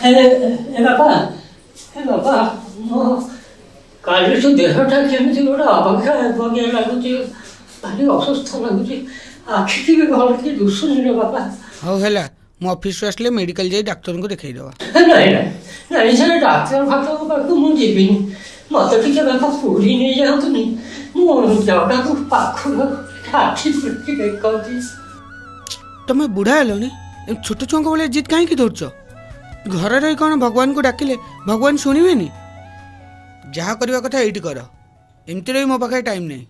ଏ ବାପା ମୋ କାଲିଠୁ ଦେହଟା କେମିତି ଗୋଟେ ଅବାଗିଆ ଅବାଗିଆ ଲାଗୁଛି, ଭାରି ଅସୁସ୍ଥ ଲାଗୁଛି, ଆଖିକି ବି ଭଲକି ଦୁଶୁନି ରେ ବାପା। ହଉ ହେଲା, ମୁଁ ଅଫିସରୁ ଆସିଲେ ମେଡ଼ିକାଲ ଯାଇ ଡାକ୍ତରଙ୍କୁ ଦେଖେଇଦେବା। ନାଇଁ ସେ ଡାକ୍ତର ଫାକ୍ତରଙ୍କ ପାଖକୁ ମୁଁ ଯିବିନି, ମୋତେ ଟିକେ ବାପା ପୁରୀ ନେଇଯାଆନ୍ତୁନି, ମୁଁ ଜଗାକୁ ପାଖରୁ ଆଖି ପିଟିକି ଦେଖନ୍ତି। ତମେ ବୁଢ଼ା ହେଲଣି, ଛୋଟ ଛୁଆଙ୍କ ଭଳିଆ ଜିଦ୍ କାହିଁକି ଧରୁଛ? ଘରେ ରହି କ'ଣ ଭଗବାନଙ୍କୁ ଡାକିଲେ ଭଗବାନ ଶୁଣିବେନି? ଯାହା କରିବା କଥା ଏଇଠି କର, ଏମିତିରେ ବି ମୋ ପାଖରେ ଟାଇମ୍ ନାହିଁ।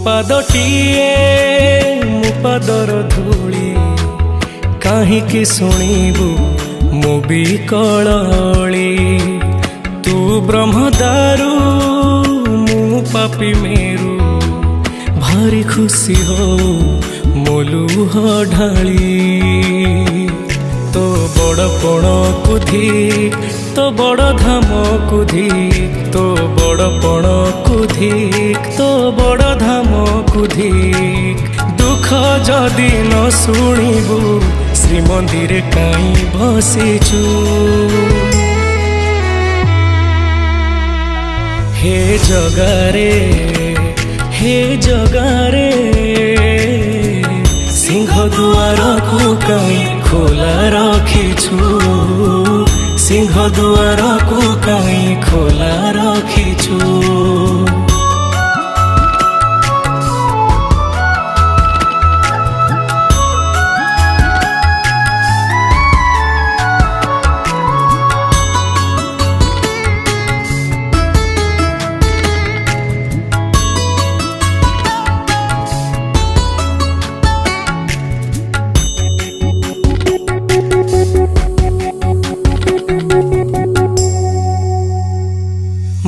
ପାଦଟିଏ ମୋ ପାଦର ଧୂଳି, କାହିଁକି ଶୁଣିବୁ ମୋ ବିକଳଳି? ତୁ ବ୍ରହ୍ମଦାରୁ ମୁଁ ପାପି ମେରୁ, ଭାରି ଖୁସି ହଉ ମୋ ଲୁହ ଢାଳି। ତୋ ବଡ଼ପଣକୁ ଧିକ୍, ତୋ ବଡ଼ ଧାମକୁ ଧିକ୍, ତୋ ବଡ଼ପଣକୁ ଧିକ୍, ତୋ ବଡ଼ ଧାମକୁ ଧିକ୍। ଦୁଃଖ ଯଦି ନ ଶୁଣିବୁ ଶ୍ରୀମନ୍ଦିରେ କାହିଁ ବସିଛୁ? ହେ ଜଗାରେ, ହେ ଜଗାରେ, ସିଂହ ଦୁଆରକୁ କାହିଁ ଖୋଲା ରଖିଛୁ? ସିଂହ ଦୁଆରକୁ କାହିଁ ଖୋଲା ରଖିଛୁ?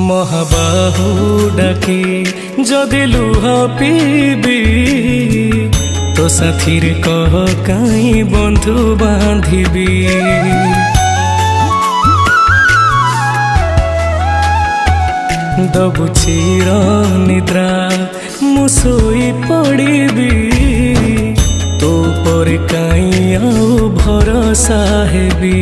ମହାବାହୁ ଡାକି ଯଦି ଲୁହ ପିଇବି, ତୋ ସାଥିରେ କହ କାହିଁ ବନ୍ଧୁ ବାନ୍ଧିବି? ଦବୁ ଚିର ନିଦ୍ରା ମୁଁ ଶୋଇ ପଡ଼ିବି, ତୋ ପରେ କାହିଁ ଆଉ ଭରସା ହେବି?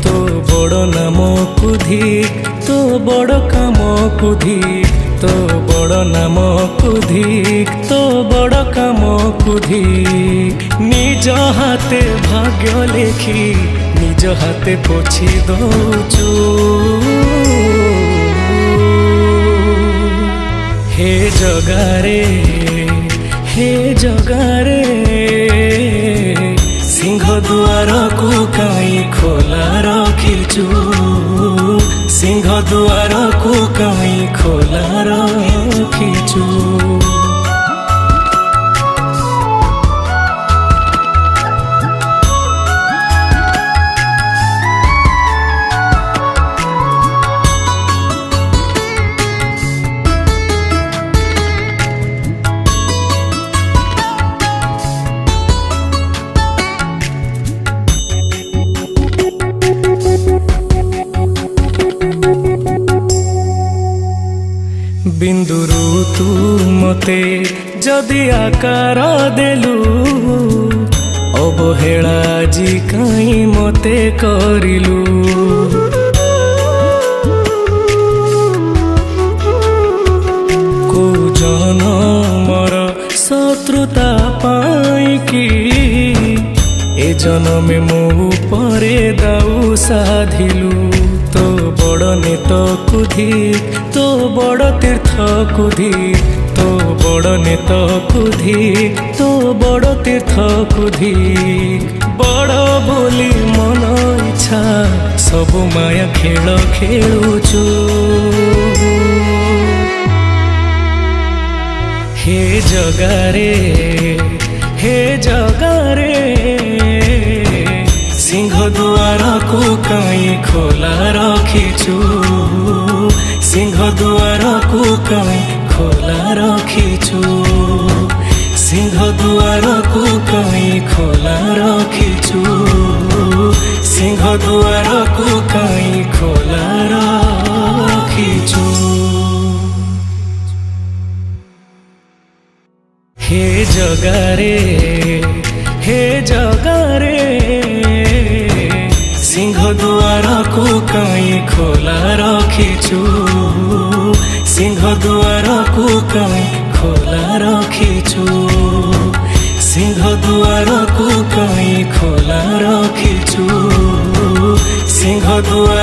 ତୋ ବଡ଼ ନାମକୁ ଧିକ୍, ତୋ ବଡ଼ କାମକୁ ଧିକ୍, ତୋ ବଡ଼ ନାମକୁ ଧିକ୍, ତୋ ବଡ଼ କାମକୁ ଧିକ୍। ନିଜ ହାତେ ଭାଗ୍ୟ ଲେଖି ନିଜ ହାତେ ପୋଛି ଦଉଛୁ। ହେ ଜଗାରେ, ହେ ଜଗାରେ, ସିଂହ ଦୁଆରକୁ କାହିଁ ଖୋଲା ରଖିଛୁ? ସିଂହ ଦୁଆରକୁ କାହିଁ ଖୋଲା ରଖିଛୁ? ବିନ୍ଦୁରୁ ତୁ ମତେ ଯଦି ଆକାର ଦେଲୁ, ଅବହେଳା ଆଜି କାହିଁ ମତେ କରିଲୁ? କୋଉ ଜନମର ଶତ୍ରୁତା ପାଇଁକି ଏ ଜନମେ ମୋ ଉପରେ ଦାଉ ସାଧିଲୁ? ତୋ ବଡ଼ ନେତକୁ ଧିକ୍, ତୋ ବଡ଼ ତୀର୍ଥକୁ ଧିକ୍, ତୋ ବଡ଼ ନେତକୁ ଧିକ୍, ତୋ ବଡ଼ ତୀର୍ଥକୁ ଧିକ୍। ବଡ଼ ବୋଲି ମନ ଇଚ୍ଛା ସବୁ ମାୟା ଖେଳ ଖେଳୁଛୁ। ହେ ଜଗାରେ, जगारे सिंह दुआर को कहीं खोला रखिछु सिंह दुआर को कहीं खोला रखिछु सिंह दुआर को कहीं खोला रखिछु सिंह दुआर को कहीं खोला रखिछु हे जगारे सिंह दुआर को कहीं खोला रखिछु सिंह दुआर को कहीं खोला रखिछु सिंह दुआर को कहीं खोला रखिछु सिंह दुआर